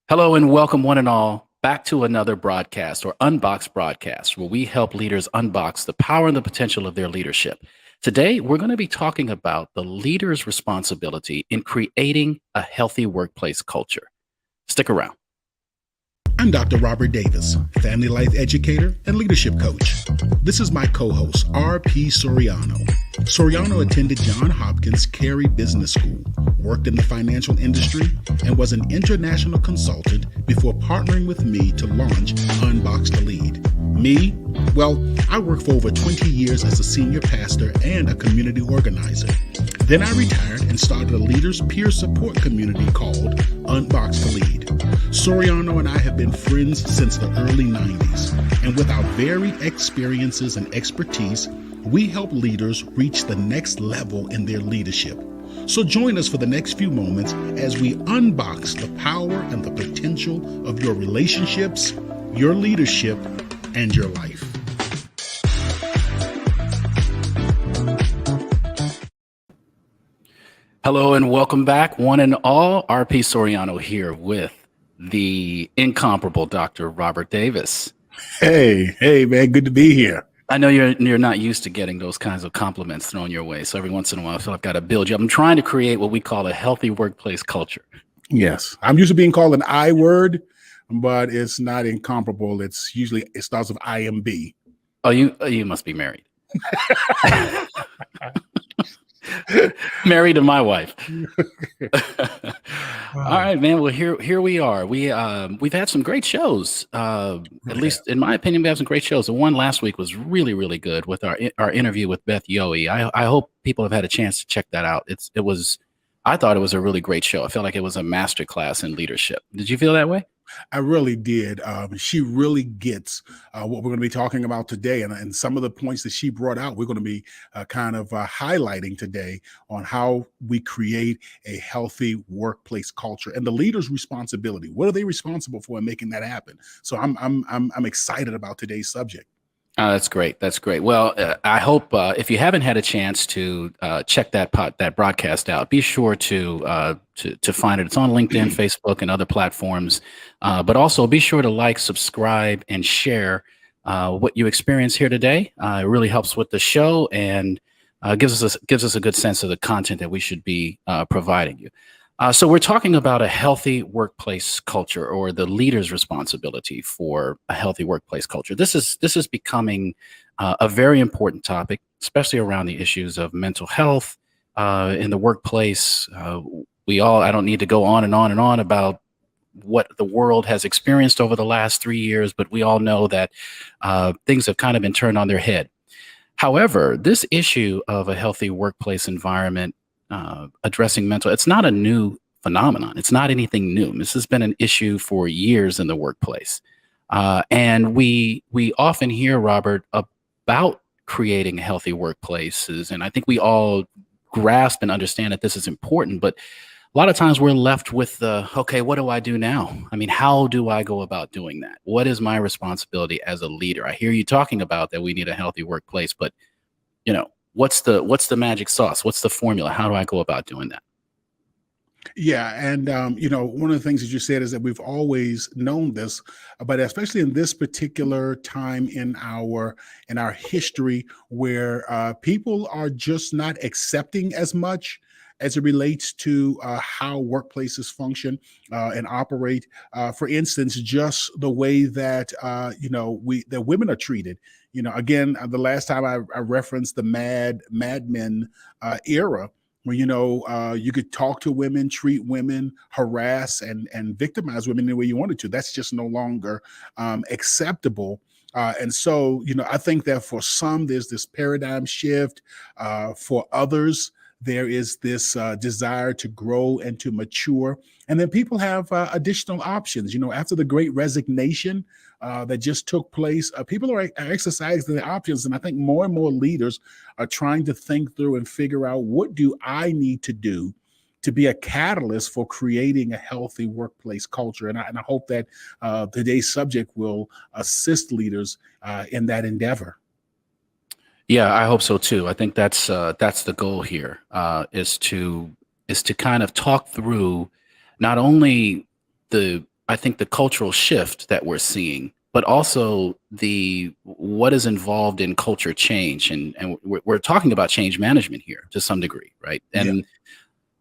Hello and welcome, one and all, back to another broadcast or Unboxed broadcast, where we help leaders unbox the power and the potential of their leadership. Today, we're going to be talking about the leader's responsibility in creating a healthy workplace culture. Stick around. I'm Dr. Robert Davis, family life educator and leadership coach. This is my co-host, R.P. Soriano. Soriano attended Johns Hopkins Carey Business School, worked in the financial industry, and was an international consultant before partnering with me to launch UnBoxed to Lead. Me? Well, I worked for over 20 years as a senior pastor and a community organizer. Then I retired and started a leaders peer support community called UnBoxed to Lead. Soriano and I have been friends since the early 90s, and with our varied experiences and expertise, we help leaders reach the next level in their leadership. So join us for the next few moments as we unbox the power and the potential of your relationships, your leadership, and your life. Hello and welcome back, one and all. R.P. Soriano here with the incomparable Dr. Robert Davis. Hey, man, good to be here. I know you're not used to getting those kinds of compliments thrown your way. So every once in a while, I feel I've got to build you up. I'm trying to create what we call a healthy workplace culture. Yes. I'm used to being called an I word, but it's not incomparable. It starts with IMB. Oh, you must be married. Married to my wife. All right, man. Well, here we are. We've had some great shows. At least in my opinion, we have some great shows. The one last week was really, really good with our interview with Beth Yohe. I hope people have had a chance to check that out. I thought it was a really great show. I felt like it was a masterclass in leadership. Did you feel that way? I really did. She really gets what we're going to be talking about today. And some of the points that she brought out, we're going to be highlighting today on how we create a healthy workplace culture and the leader's responsibility. What are they responsible for in making that happen? So I'm excited about today's subject. That's great. That's great. Well, I hope if you haven't had a chance to check that broadcast out, be sure to find it. It's on LinkedIn, Facebook, and other platforms. But also be sure to like, subscribe, and share what you experience here today. It really helps with the show and gives us a good sense of the content that we should be providing you. So we're talking about a healthy workplace culture, or the leader's responsibility for a healthy workplace culture. This is becoming a very important topic, especially around the issues of mental health in the workplace. I don't need to go on and on and on about what the world has experienced over the last 3 years, but we all know that things have kind of been turned on their head. However, this issue of a healthy workplace environment, addressing mental, it's not a new phenomenon. It's not anything new. This has been an issue for years in the workplace. And we often hear, Robert, about creating healthy workplaces. And I think we all grasp and understand that this is important, but a lot of times we're left with okay, what do I do now? I mean, how do I go about doing that? What is my responsibility as a leader? I hear you talking about that we need a healthy workplace, but what's the magic sauce? What's the formula? How do I go about doing that? Yeah. And, one of the things that you said is that we've always known this, but especially in this particular time in our history where people are just not accepting as much as it relates to how workplaces function and operate. For instance, just the way that, that women are treated. Again, the last time I referenced the Mad Men era, where you could talk to women, treat women, harass and victimize women the way you wanted to. That's just no longer acceptable. And so, I think that for some, there's this paradigm shift. For others, there is this desire to grow and to mature. And then people have additional options. After the Great Resignation that just took place, people are exercising the options. And I think more and more leaders are trying to think through and figure out, what do I need to do to be a catalyst for creating a healthy workplace culture? And I hope that today's subject will assist leaders in that endeavor. Yeah, I hope so too. I think that's the goal here, is to kind of talk through not only the I think the cultural shift that we're seeing, but also the what is involved in culture change, and we're talking about change management here to some degree, right? Yeah. And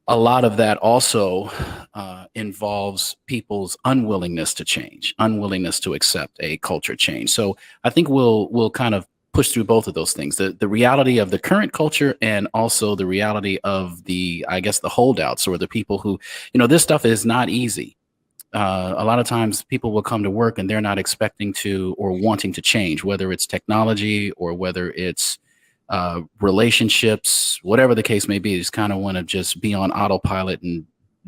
a lot of that also involves people's unwillingness to change, unwillingness to accept a culture change. So I think we'll kind of push through both of those things: the reality of the current culture, and also the reality of I guess, the holdouts, or the people who, this stuff is not easy. A lot of times people will come to work and they're not expecting to or wanting to change, whether it's technology or whether it's relationships, whatever the case may be. They just kind of want to just be on autopilot and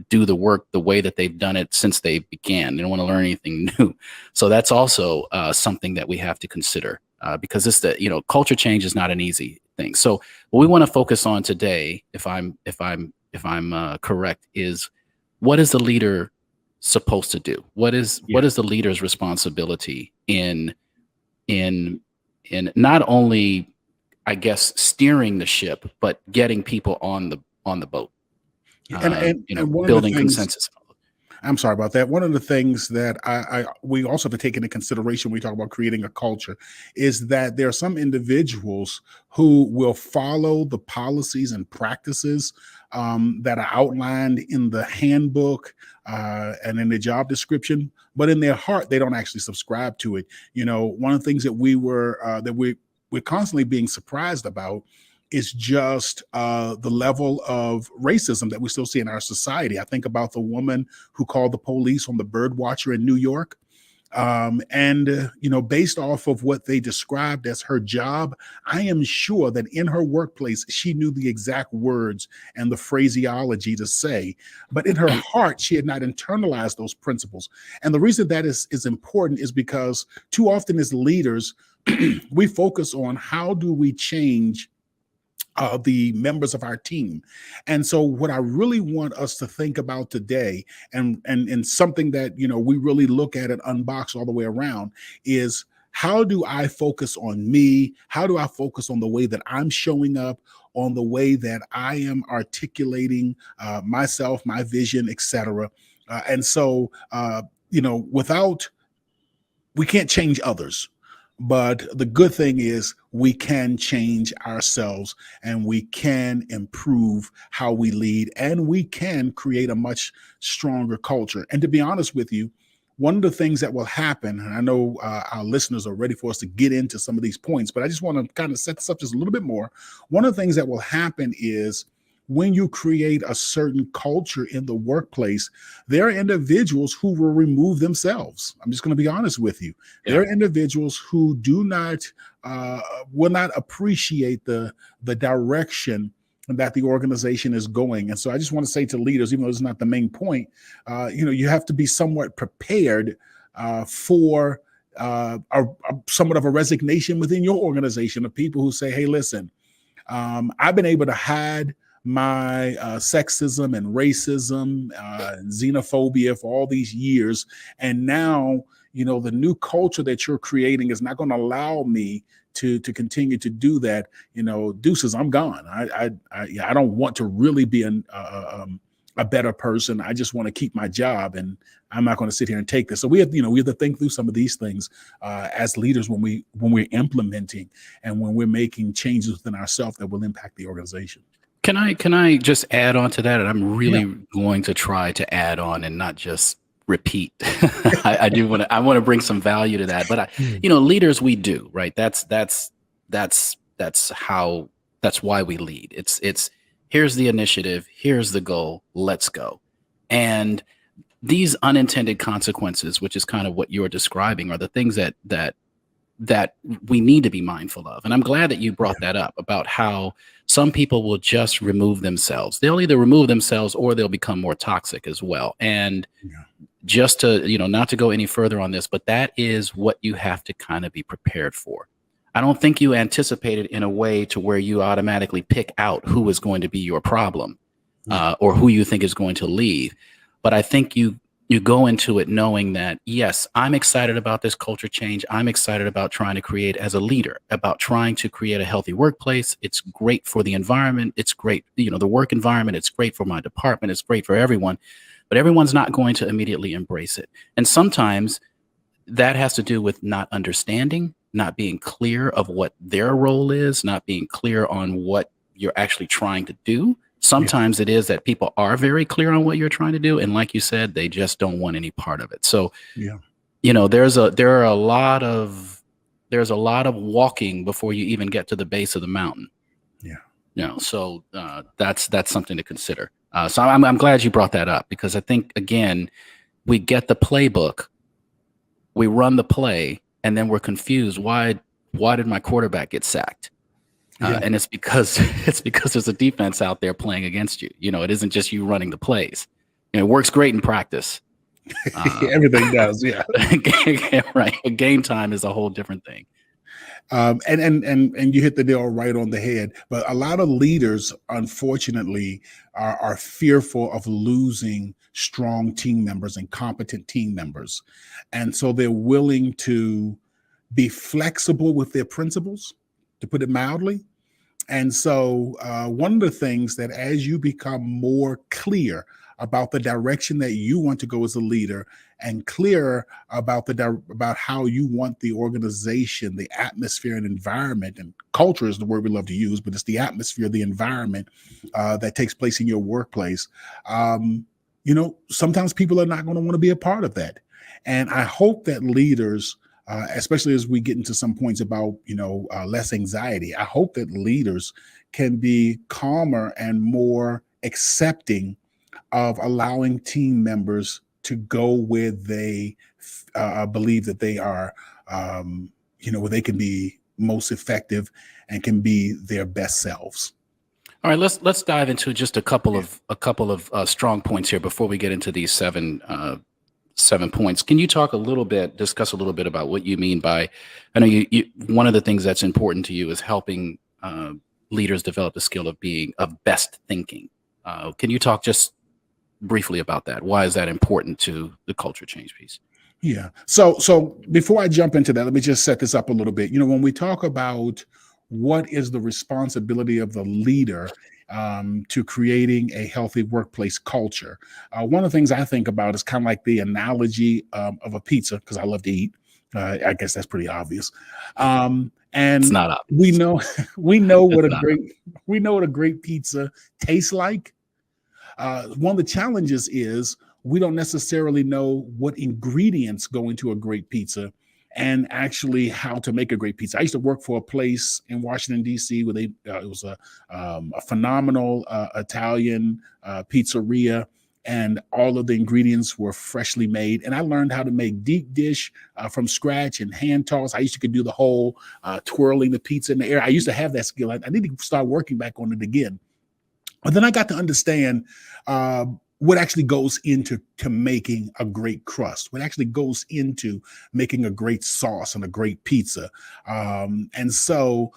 do the work the way that they've done it since they began. They don't want to learn anything new. So that's also something that we have to consider, because culture change is not an easy thing. So what we want to focus on today, if I'm correct, is what is the leader supposed to do? What is the leader's responsibility in not only, I guess, steering the ship, but getting people on the boat, And one of the building things, consensus. I'm sorry about that. One of the things that we also have to take into consideration when we talk about creating a culture is that there are some individuals who will follow the policies and practices that are outlined in the handbook and in the job description, but in their heart they don't actually subscribe to it. One of the things that we're constantly being surprised about is just the level of racism that we still see in our society. I think about the woman who called the police on the bird watcher in New York. Based off of what they described as her job, I am sure that in her workplace, she knew the exact words and the phraseology to say, but in her heart, she had not internalized those principles. And the reason that is important is because too often as leaders, we focus on how do we change the members of our team. And so what I really want us to think about today, and something that we really look at UnBoxed all the way around, is how do I focus on me? How do I focus on the way that I'm showing up, on the way that I am articulating myself, my vision, etc. We can't change others. But the good thing is we can change ourselves, and we can improve how we lead, and we can create a much stronger culture. And to be honest with you, one of the things that will happen, and I know our listeners are ready for us to get into some of these points, but I just want to kind of set this up just a little bit more. One of the things that will happen is when you create a certain culture in the workplace, there are individuals who will remove themselves. I'm just going to be honest with you. Yeah. There are individuals who will not appreciate the direction that the organization is going. And so I just want to say to leaders, even though it's not the main point, you have to be somewhat prepared for somewhat of a resignation within your organization of people who say, hey, listen, I've been able to hide my sexism and racism, xenophobia for all these years. And now, the new culture that you're creating is not going to allow me to continue to do that. Deuces, I'm gone. I don't want to really be a better person. I just want to keep my job, and I'm not going to sit here and take this. So we have to think through some of these things as leaders when we're implementing and when we're making changes within ourselves that will impact the organization. Can I just add on to that? And I'm really going to try to add on and not just repeat. I want to bring some value to that. But leaders, we do, right? That's why we lead. It's here's the initiative, here's the goal, let's go. And these unintended consequences, which is kind of what you're describing, are the things that we need to be mindful of. And I'm glad that you brought that up about how some people will just remove themselves. They'll either remove themselves or they'll become more toxic as well. And just to, not to go any further on this, but that is what you have to kind of be prepared for. I don't think you anticipate it in a way to where you automatically pick out who is going to be your problem or who you think is going to leave. But I think you go into it knowing that, yes, I'm excited about this culture change. I'm excited about trying to create, as a leader, about trying to create a healthy workplace. It's great for the environment. It's great, the work environment. It's great for my department. It's great for everyone. but everyone's not going to immediately embrace it. And sometimes that has to do with not understanding, not being clear of what their role is, not being clear on what you're actually trying to do. Yeah. Sometimes it is that people are very clear on what you're trying to do, and like you said, they just don't want any part of it. So, Yeah. there's a lot of walking before you even get to the base of the mountain. Yeah. So that's something to consider. So I'm glad you brought that up, because I think, again, we get the playbook, we run the play, and then we're confused. Why did my quarterback get sacked? Yeah. And it's because there's a defense out there playing against you. It isn't just you running the plays. It works great in practice. Everything does. Yeah. Right. Game time is a whole different thing. And you hit the nail right on the head. But a lot of leaders, unfortunately, are fearful of losing strong team members and competent team members, and so they're willing to be flexible with their principles, to put it mildly. And so, one of the things that, as you become more clear about the direction that you want to go as a leader, and clearer about about how you want the organization, the atmosphere and environment, and culture is the word we love to use, but it's the atmosphere, the environment that takes place in your workplace. Sometimes people are not going to want to be a part of that. And I hope that leaders, especially as we get into some points about less anxiety, I hope that leaders can be calmer and more accepting of allowing team members to go where they believe that they are, where they can be most effective and can be their best selves. All right, let's dive into just a couple of strong points here before we get into these seven points. Can you discuss a little bit about what you mean by? I know you one of the things that's important to you is helping leaders develop the skill of best thinking. Can you talk just briefly about that? Why is that important to the culture change piece? Yeah. So before I jump into that, let me just set this up a little bit. When we talk about what is the responsibility of the leader to creating a healthy workplace culture, one of the things I think about is kind of like the analogy of a pizza, because I love to eat. I guess that's pretty obvious. And It's not obvious. we know what a great pizza tastes like. One of the challenges is we don't necessarily know what ingredients go into a great pizza and actually how to make a great pizza. I used to work for a place in Washington, D.C., where it was a phenomenal Italian pizzeria, and all of the ingredients were freshly made. And I learned how to make deep dish from scratch and hand toss. I used to do the whole twirling the pizza in the air. I used to have that skill. I need to start working back on it again. But then I got to understand what actually goes into making a great crust, what actually goes into making a great sauce and a great pizza. And so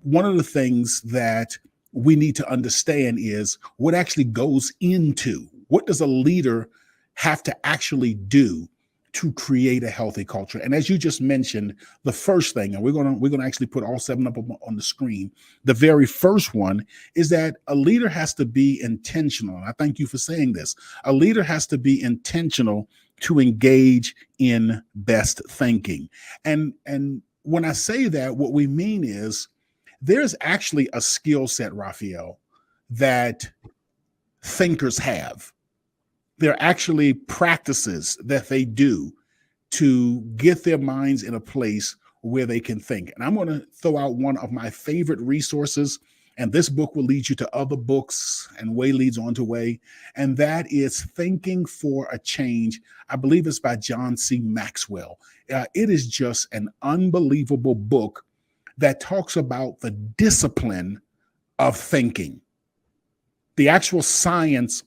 one of the things that we need to understand is what actually goes into, what does a leader have to actually do to create a healthy culture? And as you just mentioned, the first thing, and we're gonna actually put all seven up on the screen. The very first one is that a leader has to be intentional. And I thank you for saying this. A leader has to be intentional to engage in best thinking. And when I say that, what we mean is there's actually a skill set, Raphael, that thinkers have. They're actually practices that they do to get their minds in a place where they can think. And I'm going to throw out one of my favorite resources, and this book will lead you to other books, and way leads on to way, and that is Thinking for a Change. I believe it's by John C. Maxwell. It is just an unbelievable book that talks about the discipline of thinking, the actual science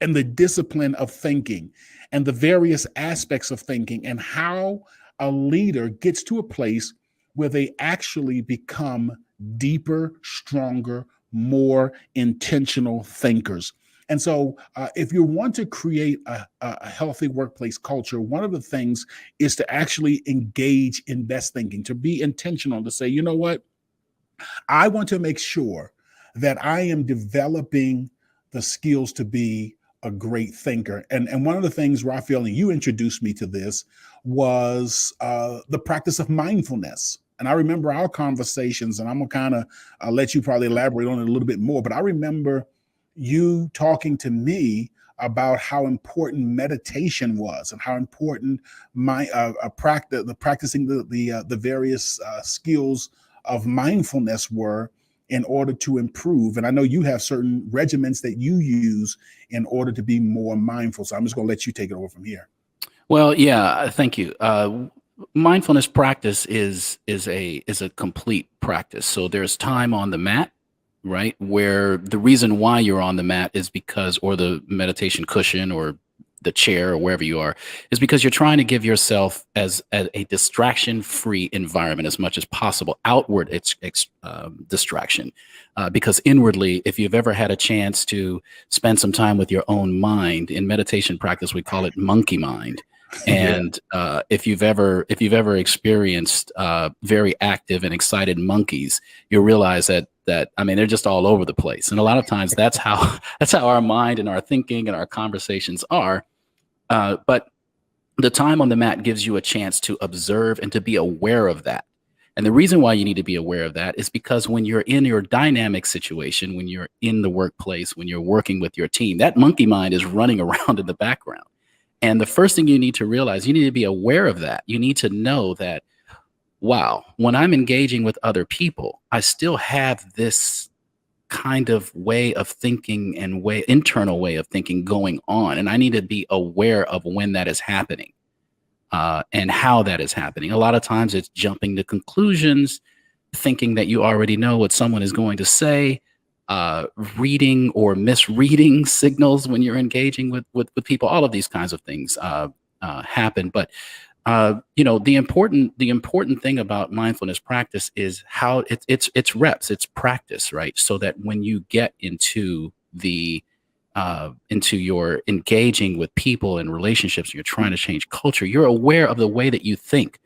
and the discipline of thinking, and the various aspects of thinking, and how a leader gets to a place where they actually become deeper, stronger, more intentional thinkers. And so if you want to create a healthy workplace culture, one of the things is to actually engage in best thinking, to be intentional, to say, you know what, I want to make sure that I am developing the skills to be a great thinker. And one of the things, Raphael, and you introduced me to this, was the practice of mindfulness. And I remember our conversations, and I'm gonna kind of let you probably elaborate on it a little bit more. But I remember you talking to me about how important meditation was, and how important my practice, the practicing the various skills of mindfulness were in order to improve. And I know you have certain regimens that you use in order to be more mindful. So I'm just going to let you take it over from here. Well, yeah, thank you. Mindfulness practice is a complete practice. So there's time on the mat, right? Where the reason why you're on the mat is because, or the meditation cushion, or the chair, or wherever you are, is because you're trying to give yourself as a distraction-free environment as much as possible. Outward, it's distraction, because inwardly, if you've ever had a chance to spend some time with your own mind, in meditation practice, we call it monkey mind. And if you've ever experienced very active and excited monkeys, you'll realize that I mean, they're just all over the place. And a lot of times that's how our mind and our thinking and our conversations are. But the time on the mat gives you a chance to observe and to be aware of that. And the reason why you need to be aware of that is because when you're in your dynamic situation, when you're in the workplace, when you're working with your team, that monkey mind is running around in the background. And the first thing you need to realize, you need to be aware of that. You need to know that, wow, when I'm engaging with other people, I still have this kind of way of thinking and internal way of thinking going on. And I need to be aware of when that is happening, and how that is happening. A lot of times it's jumping to conclusions, thinking that you already know what someone is going to say, reading or misreading signals when you're engaging with people. All of these kinds of things happen. But the important thing about mindfulness practice is how it's reps, it's practice, right? So that when you get into your engaging with people and relationships, and you're trying to change culture, you're aware of the way that you think,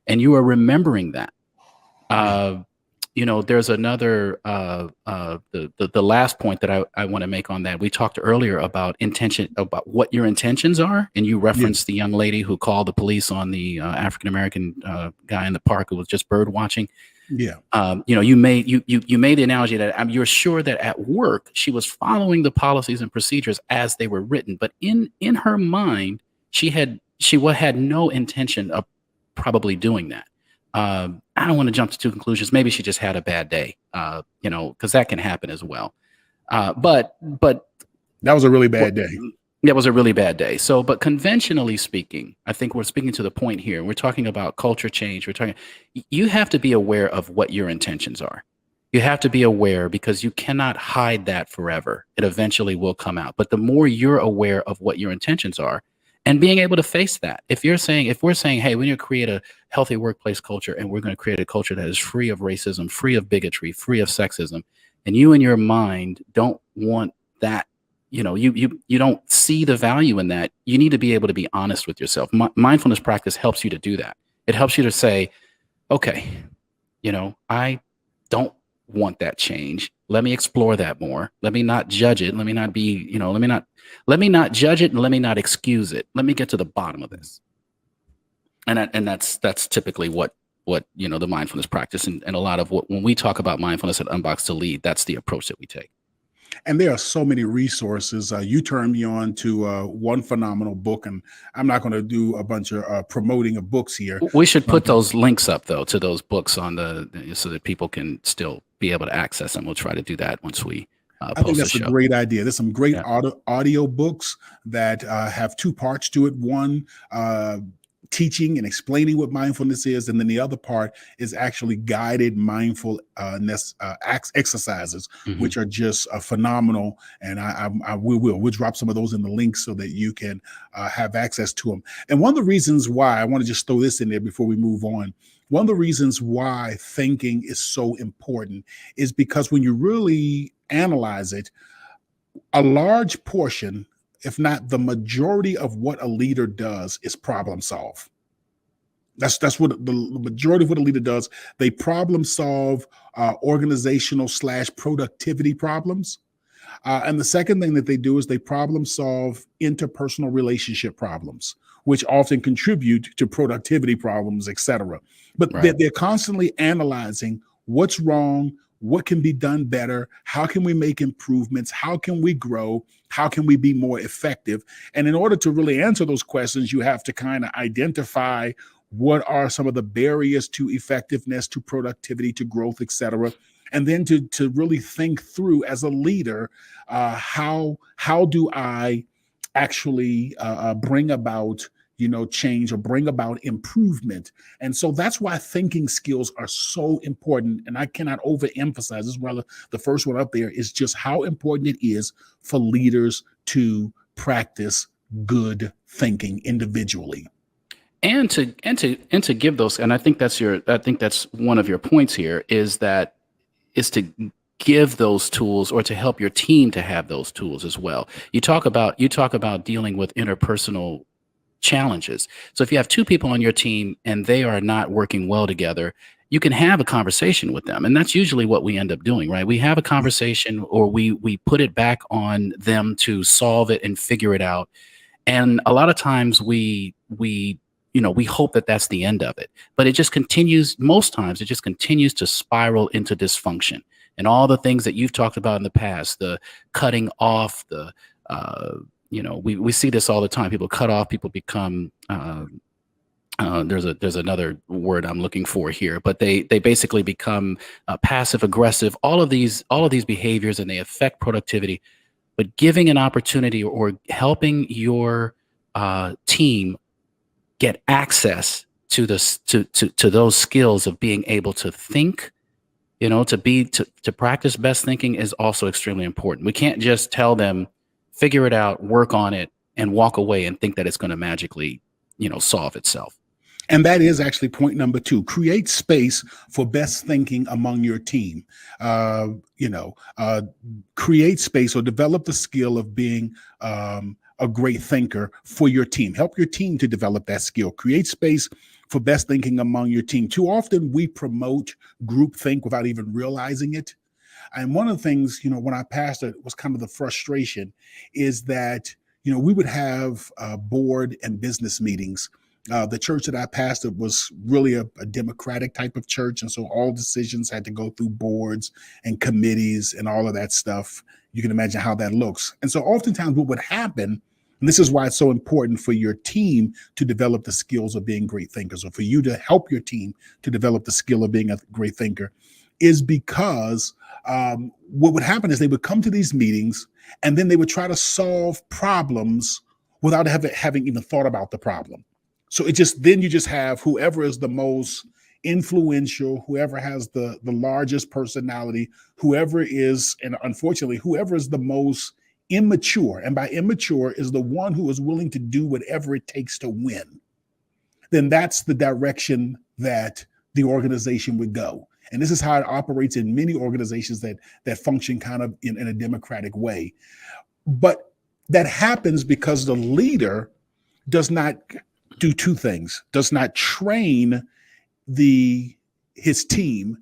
and you are remembering that. There's another the last point that I want to make on that. We talked earlier about intention, about what your intentions are, and you referenced the young lady who called the police on the African American guy in the park who was just bird watching. Yeah. You made the analogy that you're sure that at work she was following the policies and procedures as they were written, but in her mind she had no intention of probably doing that. I don't want to jump to two conclusions. Maybe she just had a bad day, because that can happen as well. But that was a really bad day. That was a really bad day. So, but conventionally speaking, I think we're speaking to the point here. We're talking about culture change. You have to be aware of what your intentions are. You have to be aware, because you cannot hide that forever. It eventually will come out. But the more you're aware of what your intentions are, and being able to face that. If we're saying, hey, we're going to create a healthy workplace culture, and we're going to create a culture that is free of racism, free of bigotry, free of sexism, and you in your mind don't want that, you don't see the value in that, you need to be able to be honest with yourself. Mindfulness practice helps you to do that. It helps you to say, okay, I don't want that change. Let me explore that more. Let me not judge it. Let me not judge it, and let me not excuse it. Let me get to the bottom of this. And that's typically what the mindfulness practice, and a lot of when we talk about mindfulness at UnBoxed to Lead, that's the approach that we take. And there are so many resources. You turned me on to one phenomenal book, and I'm not going to do a bunch of promoting of books here. We should put those links up, though, to those books so that people can still be able to access them. We'll try to do that once we I think that's a great idea. There's some great audio books that have two parts to it. One, teaching and explaining what mindfulness is, and then the other part is actually guided mindfulness exercises, which are just phenomenal. And we'll drop some of those in the links so that you can have access to them. And one of the reasons why I want to just throw this in there before we move on. One of the reasons why thinking is so important is because when you really analyze it, a large portion, if not the majority of what a leader does, is problem solve. That's what the majority of what a leader does. They problem solve organizational / productivity problems. And the second thing that they do is they problem solve interpersonal relationship problems, which often contribute to productivity problems, etc. But Right. they're constantly analyzing what's wrong, what can be done better, how can we make improvements, how can we grow, how can we be more effective. And in order to really answer those questions, you have to kind of identify what are some of the barriers to effectiveness, to productivity, to growth, etc. And then to really think through as a leader, how do I actually bring about change, or bring about improvement. And so that's why thinking skills are so important. And I cannot overemphasize this. Well, the first one up there is just how important it is for leaders to practice good thinking individually. And to give those, and I think that's one of your points here, is to give those tools, or to help your team to have those tools as well. You talk about dealing with interpersonal challenges. So if you have two people on your team and they are not working well together, you can have a conversation with them. And that's usually what we end up doing, right? We have a conversation, or we put it back on them to solve it and figure it out. And a lot of times we hope that that's the end of it, but it just continues. Most times it just continues to spiral into dysfunction, and all the things that you've talked about in the past, the cutting off, we see this all the time. People cut off, people become, there's another word I'm looking for here, but they basically become passive aggressive, all of these behaviors, and they affect productivity. But giving an opportunity, or helping your team get access to this, to those skills of being able to think, to practice best thinking, is also extremely important. We can't just tell them, figure it out, work on it, and walk away and think that it's going to magically, solve itself. And that is actually point number 2. Create space for best thinking among your team. Create space, or develop the skill of being a great thinker for your team. Help your team to develop that skill. Create space for best thinking among your team. Too often we promote groupthink without even realizing it. And one of the things, when I pastored, was kind of the frustration, is that, we would have board and business meetings. The church that I pastored was really a democratic type of church. And so all decisions had to go through boards and committees and all of that stuff. You can imagine how that looks. And so oftentimes what would happen, and this is why it's so important for your team to develop the skills of being great thinkers, or for you to help your team to develop the skill of being a great thinker, is because what would happen is they would come to these meetings, and then they would try to solve problems without having even thought about the problem. So then you just have whoever is the most influential, whoever has the largest personality, whoever is, and unfortunately, whoever is the most immature, and by immature is the one who is willing to do whatever it takes to win, then that's the direction that the organization would go. And this is how it operates in many organizations that function kind of in a democratic way. But that happens because the leader does not do two things: does not train his team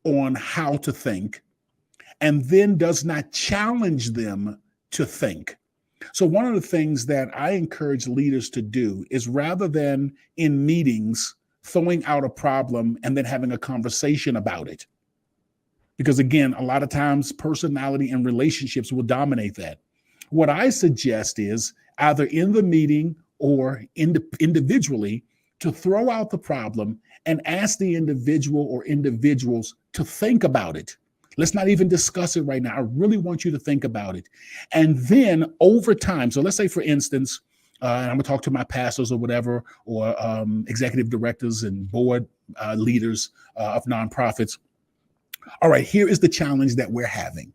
on how to think, and then does not challenge them to think. So one of the things that I encourage leaders to do is, rather than in meetings throwing out a problem and then having a conversation about it, because again, a lot of times personality and relationships will dominate that. What I suggest is, either in the meeting or individually, to throw out the problem and ask the individual or individuals to think about it. Let's not even discuss it right now. I really want you to think about it. And then over time, so let's say, for instance, and I'm going to talk to my pastors or whatever, or executive directors and board leaders of nonprofits. All right, here is the challenge that we're having,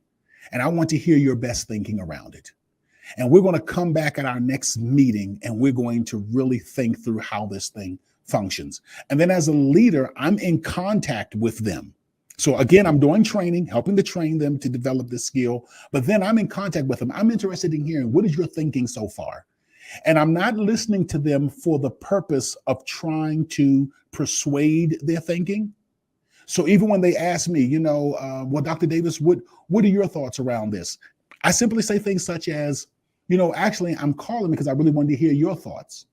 and I want to hear your best thinking around it. And we're going to come back at our next meeting, and we're going to really think through how this thing functions. And then as a leader, I'm in contact with them. So again, I'm doing training, helping to train them to develop this skill, but then I'm in contact with them. I'm interested in hearing, what is your thinking so far? And I'm not listening to them for the purpose of trying to persuade their thinking. So even when they ask me, well, Dr. Davis, what are your thoughts around this? I simply say things such as, actually, I'm calling because I really wanted to hear your thoughts.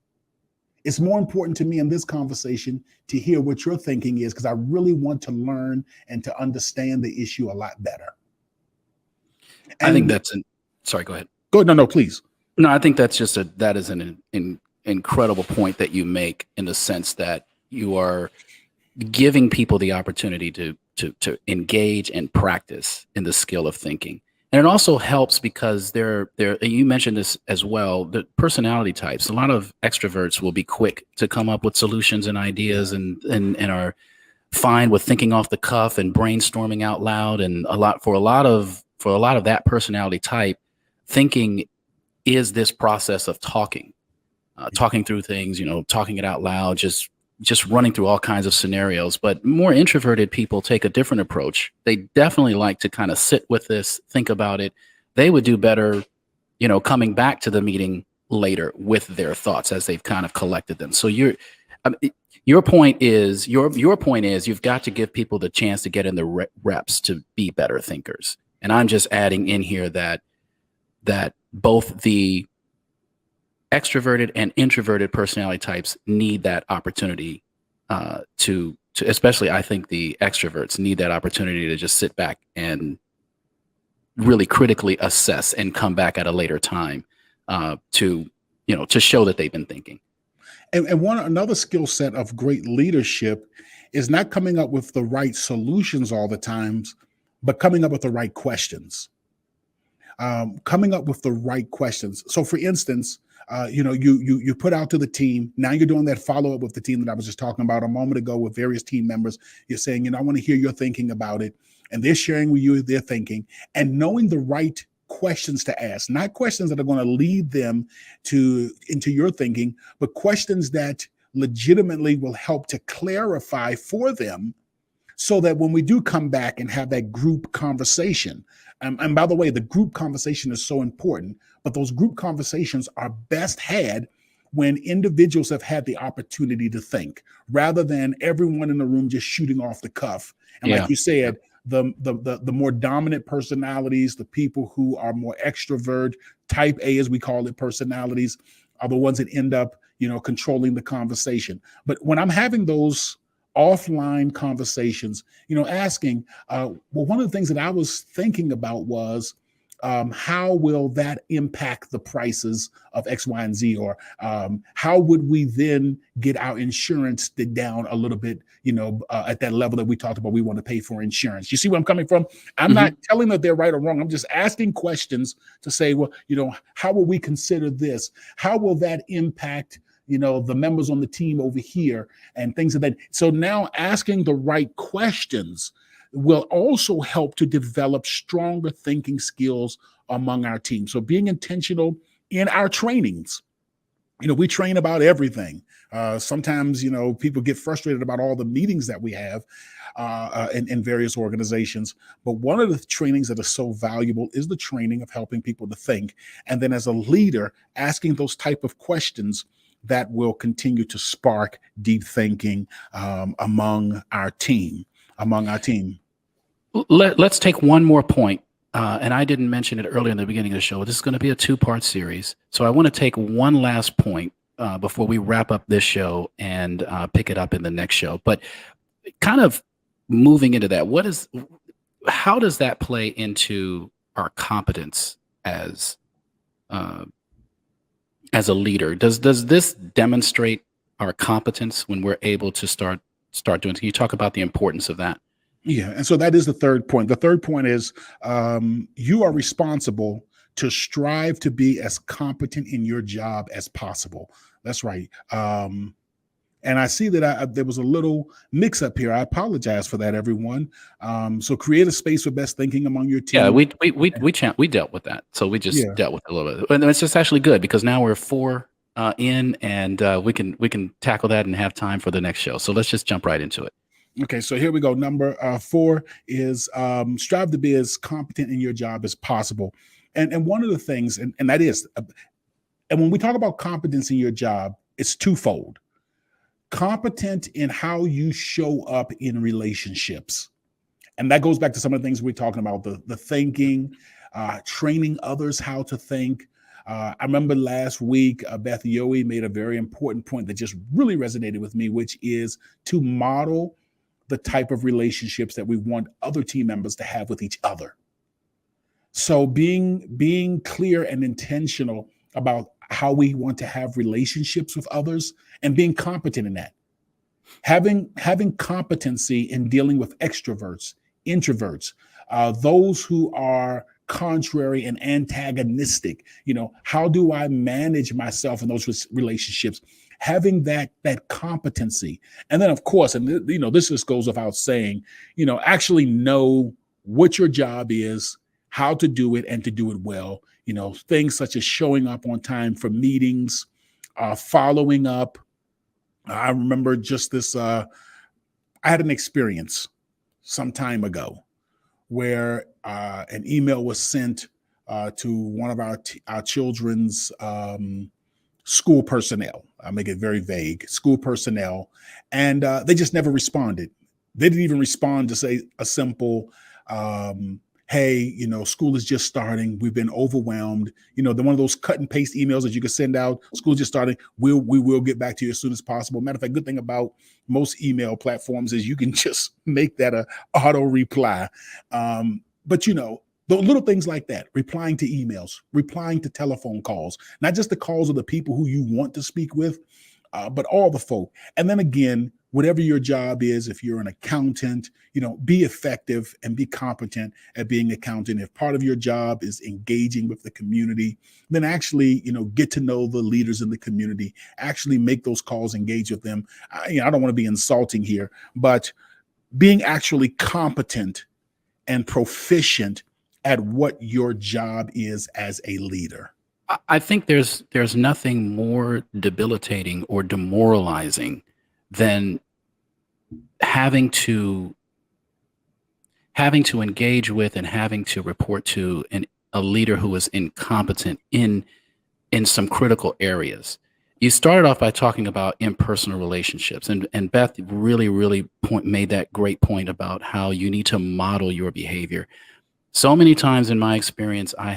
It's more important to me in this conversation to hear what your thinking is because I really want to learn and to understand the issue a lot better. I think And that's sorry, go ahead. go, no, please. No, I think that is an incredible point that you make, in the sense that you are giving people the opportunity to engage and practice in the skill of thinking. And it also helps because you mentioned this as well, the personality types. A lot of extroverts will be quick to come up with solutions and ideas, and are fine with thinking off the cuff and brainstorming out loud. And for a lot of that personality type, thinking is this process of talking through things, talking it out loud, just running through all kinds of scenarios. But more introverted people take a different approach. They definitely like to kind of sit with this, think about it. They would do better, coming back to the meeting later with their thoughts as they've kind of collected them. So your point is you've got to give people the chance to get in the reps to be better thinkers. And I'm just adding in here that both the extroverted and introverted personality types need that opportunity to especially, I think the extroverts need that opportunity to just sit back and really critically assess and come back at a later time to show that they've been thinking. And another skill set of great leadership is not coming up with the right solutions all the times, but coming up with the right questions. Coming up with the right questions. So, for instance, you put out to the team. Now you're doing that follow up with the team that I was just talking about a moment ago with various team members. You're saying, I want to hear your thinking about it, and they're sharing with you their thinking, and knowing the right questions to ask, not questions that are going to lead them into your thinking, but questions that legitimately will help to clarify for them, so that when we do come back and have that group conversation, and by the way, the group conversation is so important, but those group conversations are best had when individuals have had the opportunity to think, rather than everyone in the room just shooting off the cuff. And like you said, the more dominant personalities, the people who are more extrovert, type A, as we call it, personalities, are the ones that end up, controlling the conversation. But when I'm having those offline conversations, asking, well, one of the things that I was thinking about was, how will that impact the prices of X, Y, and Z? Or how would we then get our insurance down a little bit, at that level that we talked about, we want to pay for insurance. You see where I'm coming from? I'm not telling that they're right or wrong. I'm just asking questions to say, well, how will we consider this? How will that impact the members on the team over here, and things of that. So now asking the right questions will also help to develop stronger thinking skills among our team. So being intentional in our trainings. We train about everything. Sometimes, people get frustrated about all the meetings that we have in various organizations. But one of the trainings that is so valuable is the training of helping people to think. And then as a leader, asking those type of questions that will continue to spark deep thinking among our team. Let's take one more point. And I didn't mention it earlier in the beginning of the show. This is going to be a 2-part series. So I want to take one last point before we wrap up this show and pick it up in the next show. But kind of moving into that, how does that play into our competence as a leader? Does this demonstrate our competence when we're able to start doing? Can you talk about the importance of that? Yeah, and so that is the third point. The third point is you are responsible to strive to be as competent in your job as possible. That's right. And I see that there was a little mix up here. I apologize for that, everyone. So create a space for best thinking among your team. Yeah, we dealt with that. So we just dealt with it a little bit, and it's just actually good because now we're 4 in, and we can tackle that and have time for the next show. So let's just jump right into it. Okay, so here we go. Number 4 is strive to be as competent in your job as possible. And one of the things, and that is, and when we talk about competence in your job, it's twofold. Competent in how you show up in relationships. And that goes back to some of the things we're talking about, the thinking, training others how to think. I remember last week, Beth Yohe made a very important point that just really resonated with me, which is to model the type of relationships that we want other team members to have with each other. So being clear and intentional about how we want to have relationships with others and being competent in that. Having competency in dealing with extroverts, introverts, those who are contrary and antagonistic. How do I manage myself in those relationships? Having that competency, and then of course, and this just goes without saying, actually know what your job is, how to do it, and to do it well. Things such as showing up on time for meetings, following up. I remember just this. I had an experience some time ago where an email was sent to one of our children's school personnel. I make it very vague, school personnel, and they just never responded. They didn't even respond to say a simple, hey, school is just starting. We've been overwhelmed. They're one of those cut and paste emails that you can send out. School's just starting. We will get back to you as soon as possible. Matter of fact, good thing about most email platforms is you can just make that a auto reply. But the little things like that, replying to emails, replying to telephone calls, not just the calls of the people who you want to speak with, but all the folk. And then again, whatever your job is, if you're an accountant, be effective and be competent at being an accountant. If part of your job is engaging with the community, then actually, get to know the leaders in the community, actually make those calls, engage with them. I don't want to be insulting here, but being actually competent and proficient at what your job is as a leader. I think there's nothing more debilitating or demoralizing than having to engage with and having to report to a leader who is incompetent in some critical areas. You started off by talking about impersonal relationships, and Beth really made that great point about how you need to model your behavior. So many times in my experience, I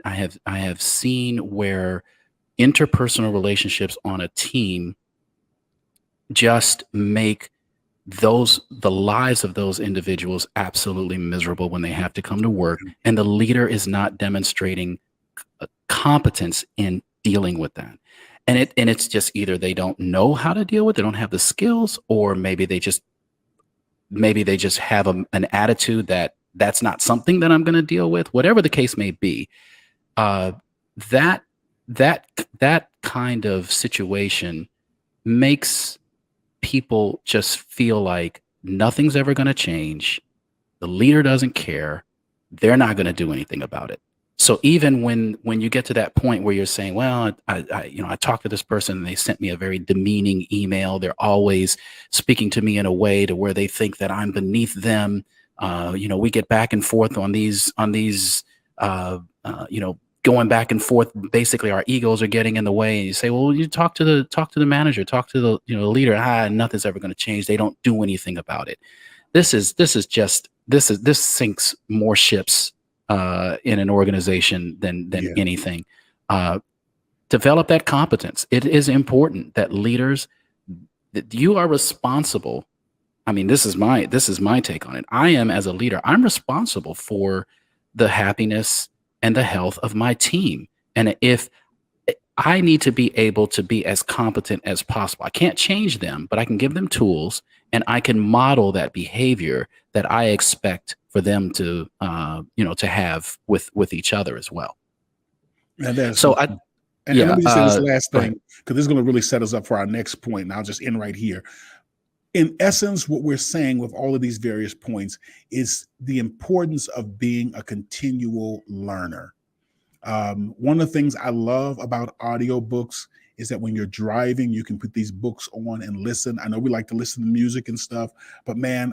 have seen where interpersonal relationships on a team just make the lives of those individuals absolutely miserable when they have to come to work, and the leader is not demonstrating competence in dealing with that. And it's just either they don't know how to deal with it, they don't have the skills, or maybe they just have an attitude that's not something that I'm going to deal with. Whatever the case may be, that kind of situation makes people just feel like nothing's ever going to change. The leader doesn't care. They're not going to do anything about it. So even when you get to that point where you're saying, well, I talked to this person and they sent me a very demeaning email. They're always speaking to me in a way to where they think that I'm beneath them. We get back and forth on these, going back and forth. Basically, our egos are getting in the way. And you say, well, you talk to the manager, talk to the leader. Nothing's ever going to change. They don't do anything about it. This sinks more ships in an organization than anything. Develop that competence. It is important that leaders, that you are responsible. I mean, this is my take on it. I am, as a leader, I'm responsible for the happiness and the health of my team. And if I need to be able to be as competent as possible, I can't change them, but I can give them tools and I can model that behavior that I expect for them to, to have with each other as well. And let me just say this last thing, because this is going to really set us up for our next point. And I'll just end right here. In essence, what we're saying with all of these various points is the importance of being a continual learner. One of the things I love about audiobooks is that when you're driving, you can put these books on and listen. I know we like to listen to music and stuff, but man,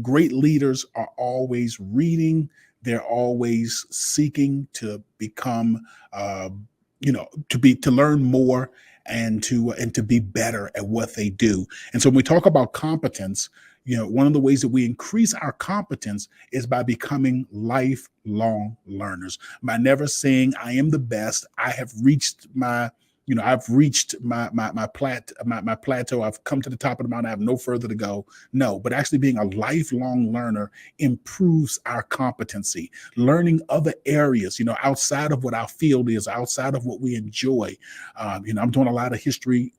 great leaders are always reading. They're always seeking to become, to learn more. and to be better at what they do. And so when we talk about competence, one of the ways that we increase our competence is by becoming lifelong learners, by never saying I am the best. I have reached I've reached my plateau. I've come to the top of the mountain. I have no further to go. No, but actually being a lifelong learner improves our competency. Learning other areas, outside of what our field is, outside of what we enjoy. I'm doing a lot of history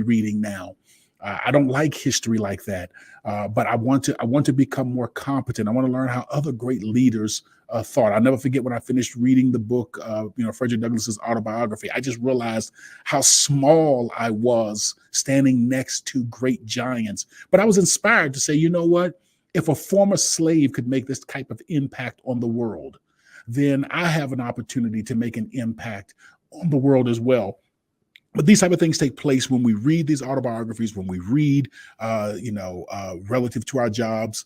reading now. I don't like history like that, but I want to become more competent. I want to learn how other great leaders thought. I'll never forget when I finished reading the book, Frederick Douglass's autobiography. I just realized how small I was standing next to great giants. But I was inspired to say, you know what? If a former slave could make this type of impact on the world, then I have an opportunity to make an impact on the world as well. But these type of things take place when we read these autobiographies, when we read, relative to our jobs,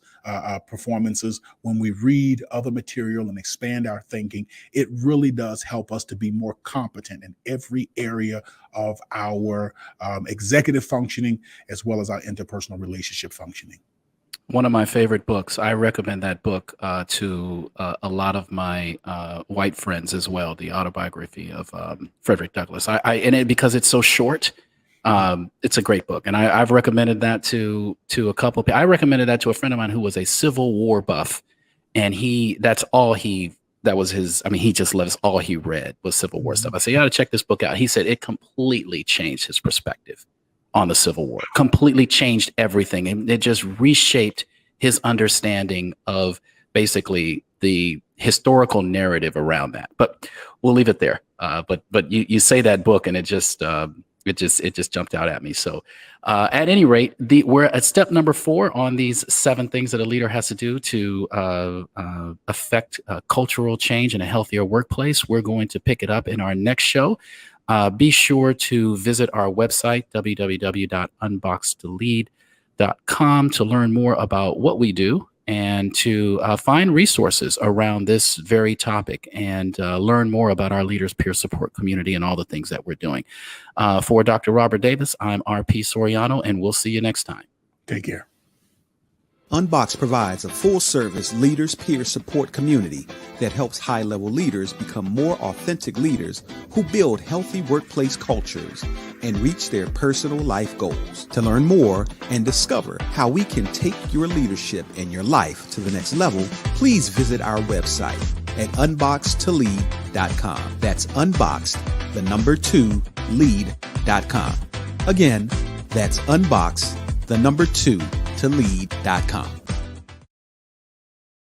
performances, when we read other material and expand our thinking. It really does help us to be more competent in every area of our executive functioning, as well as our interpersonal relationship functioning. One of my favorite books. I recommend that book to a lot of my white friends as well. The autobiography of Frederick Douglass. Because it's so short, it's a great book, and I've recommended that to a couple of people. I recommended that to a friend of mine who was a Civil War buff, and that was his. I mean, he just loves all he read was Civil War stuff. I said, you got to check this book out. He said it completely changed his perspective on the Civil War, completely changed everything. And it just reshaped his understanding of basically the historical narrative around that. But we'll leave it there. But you say that book and it just jumped out at me. So at any rate, we're at step number 4 on these 7 things that a leader has to do to affect cultural change in a healthier workplace. We're going to pick it up in our next show. Be sure to visit our website, www.unboxedtolead.com, to learn more about what we do and to find resources around this very topic and learn more about our Leaders Peer Support Community and all the things that we're doing. For Dr. Robert Davis, I'm R.P. Soriano, and we'll see you next time. Take care. UnBoxed provides a full-service Leaders Peer Support Community that helps high-level leaders become more authentic leaders who build healthy workplace cultures and reach their personal life goals. To learn more and discover how we can take your leadership and your life to the next level, please visit our website at unboxedtolead.com. That's unboxed, the number 2, lead.com. Again, that's unboxed, the number 2, to lead.com.